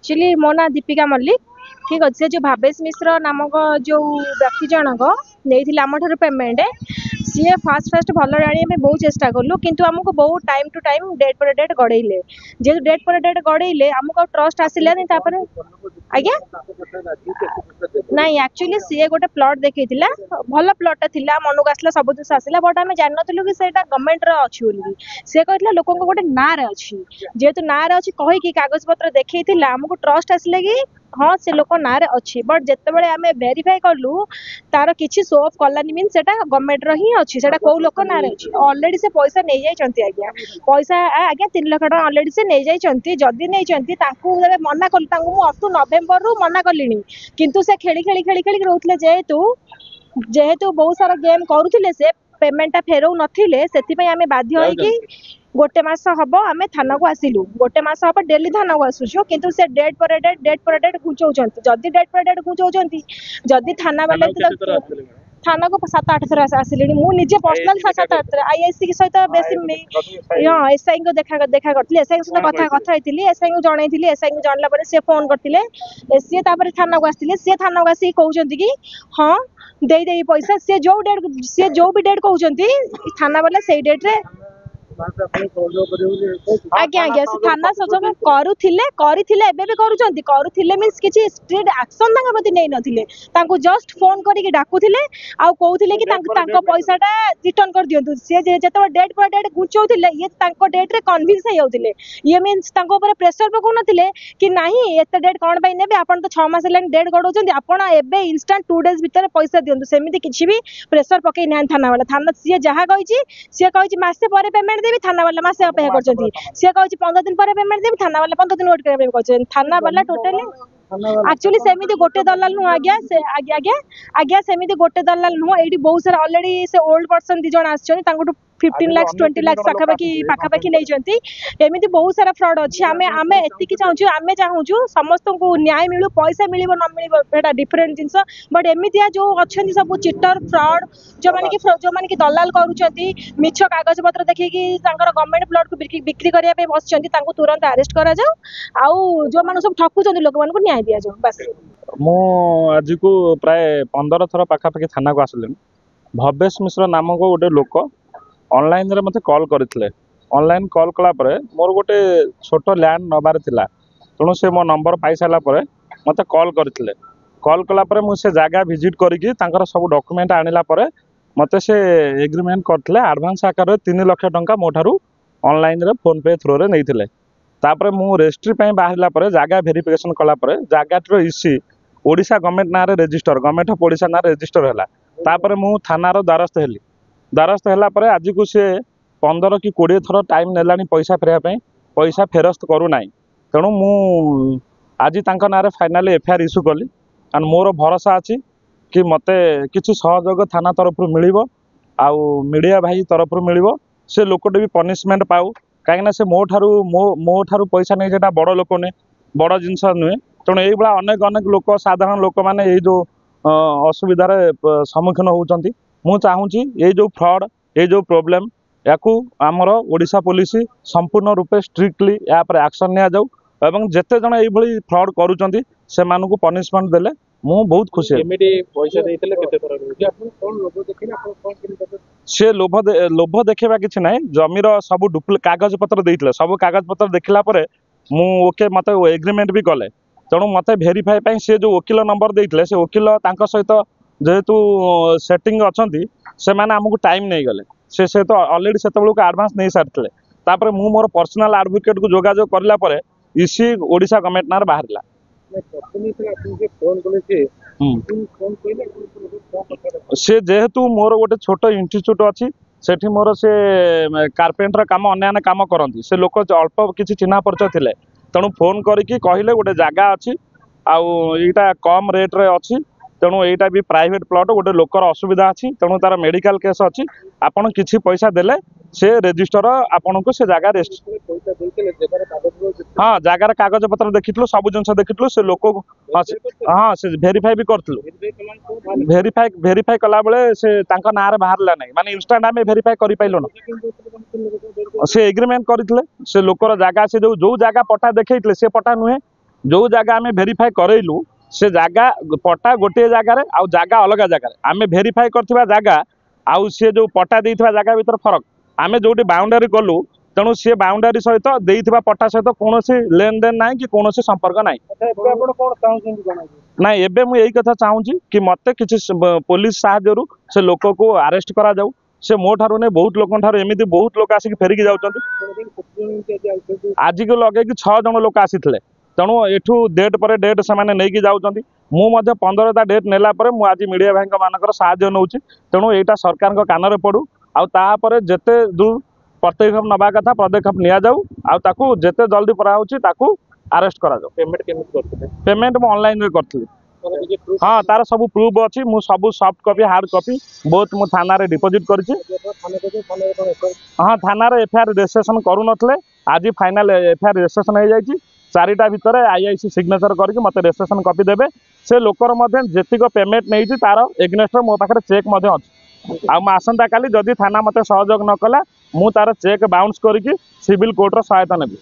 Actually मो ना दीपिका मल्लिक। ठीक अच्छे जो भावेश मिश्र नामक जो व्यक्ति जनक नहीं आम ठार पेमेंट सी फास्ट फास्ट भल जाना बहुत चेष्टा कलु किंतु आमको बहुत टाइम टू टाइम डेट पर डेट गड़ेले जेहतु डेट पर डेट गड़ेले आमको ट्रस्ट आसानी आज्ञा नाई एक्चुअली सी गोटे प्लट देखी भल प्लटा था मन को आसला सब जिन आसला बट आम जान कि गवर्नमेंट अच्छी बोली सी कहला लोक गोटे ना अच्छी जेहेतु ना अच्छी कहीकि कागज पत्र देखी आमको ट्रस्ट आसले कि हाँ से लोक ना अच्छी बट जिते आम भेरीफाई कलु तार किसी शो अफ कलानी मीन से गवर्नमेंट ही अच्छी से कौ लोक ना अच्छी अलरेडी से पैसा नहीं जाइए आज्ञा पैसा आज्ञा 3 लाख टका अलरेडी से नहीं जाइए जदि नहीं मना कलु अप टू नवेम्बर रु मना कली किंतु से खेली खेली खेली खेली रोते जेहेतु जेहेतु बहुत सारा गेम करुले से पेमेंटा फेरऊ नथिले से आम बाध्य होइकी गोटे मास हम आम थाना को आसिलु गोटे मास हम डेली थाना को आसुचु किंतु से डेट पर डेट घुंचाऊँ जदि डेट पर डेट घुंचाऊँ जदि थाना वाले थाना को 7-8 थर आसिले मुझे पर्सनाल 7-8 थर आईआईसी सहित बेसी हाँ एसआई को देखा देखा करी एसआई सहित कथा कथा एसआई को जनई एसआई को जानला सी फोन करते सी थाना को आसते सी थाना को आसिक कहते कि हाँ दे पैसा सी जो भी डेट कहते थाना वाला से डेट्रे आज्ञा आज्ञा से थाना सहयोग करुले मीन्स किसी स्ट्रिक्ट एक्शन प्रति नहीं नथिले जस्ट फोन करके डाकुले आउ कहते कि पैसाटा रिटर्न कर दिंतु सी जो डेट पर डेट घुंचाऊले ये डेट रे कन्विन्स होते ये मीन्स प्रेसर पकाउ नथिले कि नहीं एत डेट कौन पाई नेबे आपण तो 6 मास डेट गड़ौं आपण एबे इंस्टांट 2 डेज भीतर पैसा दिंतु सेमती किसी भी प्रेसर पकई ना थाना वाला थाना सी जहाँ कही सी कही मसे पर पेमेंट देवी थाना वाला मसे अपेक्षा कर सी कही 15 दिन पर पेमेंट देवी थाना वाला 15 दिन वेट कर थाना वाला टोटाली एक्चुअली सेमिति गोटे दलाल नुह आज्ञा से आज्ञा आज्ञा आज्ञा सेमिति गोटे दलाल नुह ये बहुत सारा अलरेडी से ओल्ड पर्सन 2 जन आसछन 15 लाख 20 लाख पाखापाखि नहीं एमती बहुत सारा फ्रॉड अच्छी आम आम एति चाहूँ आम चाहूँ समस्त को न्याय मिलू पैसा मिल न मिल डिफरेंट जिनस बट एमती जो अच्छा सब चिटर फ्रॉड जो मैंने कि दलाल करुँच मिछ कागज पत्र देखिए गवर्नमेंट प्लॉट को बिक्री करने बस तुरंत अरेस्ट करा आउ जो मैंने सब ठकुच लोक मान न्याय दि जाऊ बस मु आज को प्राय 15 थर पाखापाखि थाना को आसिले भवेश मिश्र नामक गोटे लोक ऑनलाइन रे मते कॉल करथिले ऑनलाइन कॉल कला परे मोर गोटे छोटो लैंड नबार थिला तेणु से मो नंबर पाई सारा परे मते कॉल करथिले कॉल कला परे मु से जगह विजिट करिकि तांकर सब डॉक्यूमेंट आनिला परे मते से एग्रीमेंट करथिले एडवांस आकार 3 लाख टंका मोठारू ऑनलाइन रे फोन पे थ्रू रे नैथिले तापरे मु रजिस्ट्री पई बाहरला परे जगह वेरिफिकेशन कला परे जगह इसी ओडिशा गवर्नमेंट ना रे रजिस्टर गवर्नमेंट ऑफ ओडिशा ना रजिस्टर हैला तापरे मु थाना रो द्वारस्थ हेली द्वारस्थ है आज को सी 15 कि 20 थर टाइम नेला पैसा फेरवा पैसा फेरस्त करूना तेणु मु आज ना फाइनाली एफआईआर इश्यू कली एंड मोर भरोसा अच्छी कि मते किसी सहयोग थाना तरफ मिल आउ मीडिया भाई तरफ मिल से लोकटे भी पनिशमेंट पाऊ कहीं से मो ठारू पैसा नहीं जेटा बड़ लोक नुहे बड़ जिनस नुहे तेणु ये अनेक अनेक लोक साधारण लोक मैंने जो असुविधार सम्मुखीन होती मु चाहूँगी ये जो फ्रॉड ये जो प्रोब्लेम या आमर ओडिशा पुलिस संपूर्ण रूपे स्ट्रिक्टली या पर एक्शन निया जाऊ एवं जेते जण ये फ्रॉड करूचंती से मानकु पनिशमेंट देले मु बहुत खुशी पैसा देइतले केते से लोभ देखा किसी ना जमीर सब कागज पत्र देइतले सब कागज पत्र देखला परे मु ओके मते एग्रीमेंट भी कले तेणु मते वेरीफाई से जो वकील नंबर देइतले से वकील तांका सहित जेहेतु सेटिंग अच्छी से मैंने आमको टाइम नहीं गले से तो अलरेडी से एडवांस नहीं सारी तापर मु मोर पर्सनल एडवोकेट को जोगाजोग करला परे इसी ओडिशा गवर्नमेंट ना बाहरला से जेहेतु मोर गोटे छोट इंस्टीट्यूट अच्छी सेठी मोर से कारपेंटर काम अन्य काम करती से लोक अल्प किसी चिन्हा परिचय थे तेणु फोन करके कहले गोटे जगह अच्छी आईटा कम रेट रे अच्छी तेणु यहाँ भी प्राइवेट प्लॉट गोटे लोकर असुविधा अच्छी तेणु तार मेडिकल केस अच्छी आपड़ किसी पैसा देले से रजिस्टर आपन को से जगह हाँ जगार कागज पत्र देखी सब जिन देखी से लोक हाँ से भेरीफाई भी करूँ भेरीफाई कला बेले से ना बाहरला नहीं माने इंस्टांट आम भेरीफाई कर पाइल से एग्रीमेंट करते से लोकर जगह से जो जगह पट्टा देखते से पट्टा नुहे जो जगह आम भेरीफाए करइलु से जगह पट्टा गोटे जगार आउ जगह अलग जगार आम भेरीफाए करथिबा जगह आउ से जो पट्टा देइथिबा जगह भीतर फरक आम जोटी बाउंडारी कलु तेणु सी बाउंडारी सहित देइथिबा पट्टा सहित कौनसी लेन देन ना कि कौनसी संपर्क ना ना एबे मु यही कथा चाहूँगी कि मते किसी पुलिस साहाय्य से लोक को अरेस्ट करा जाऊ से मो ठारू ने बहुत लोक एमती बहुत लोक आसिक फेरिकी जाउछंती आज को लगे कि 6 जन लोक आसीथिले तेणु एठू डेट पर डेट से नहीं जाऊँगी मुझे 15टा डेट नेला परे मु आज मीडिया भाई मानकर साहाय्य नौची तेणु यहाँ सरकार कान पड़ू आउे जिते दूर पदक्षेप नवा कथा पदक्षेप नि जाऊ आउ जिते जल्दी पराऊँच अरेस्ट करा जाऊ। पेमेंट केମିତି करथिले? पेमेंट मु ऑनलाइन रे करथली। हाँ तार सब प्रूफ अच्छी मु सब सॉफ्ट कॉपी हार्ड कॉपी बहुत मु थाना रे डिपॉजिट करछि। हाँ थाना रे एफआईआर रजिस्ट्रेशन करू नथले आज फाइनल एफआईआर रजिस्ट्रेशन हो जाइछि 4टा भितर आईआईसी सिग्नेचर करके मते रजिस्ट्रेशन कॉपी देबे से लोकर मध्य जेतिक पेमेंट नहीं तार एग्नेस्ट मो पाखरे चेक मध्य अछि आ आसंता काली जदि थाना मते सहयोग न कला मु तार चेक बाउंस करके सिविल कोर्ट रो सहायता नेबी।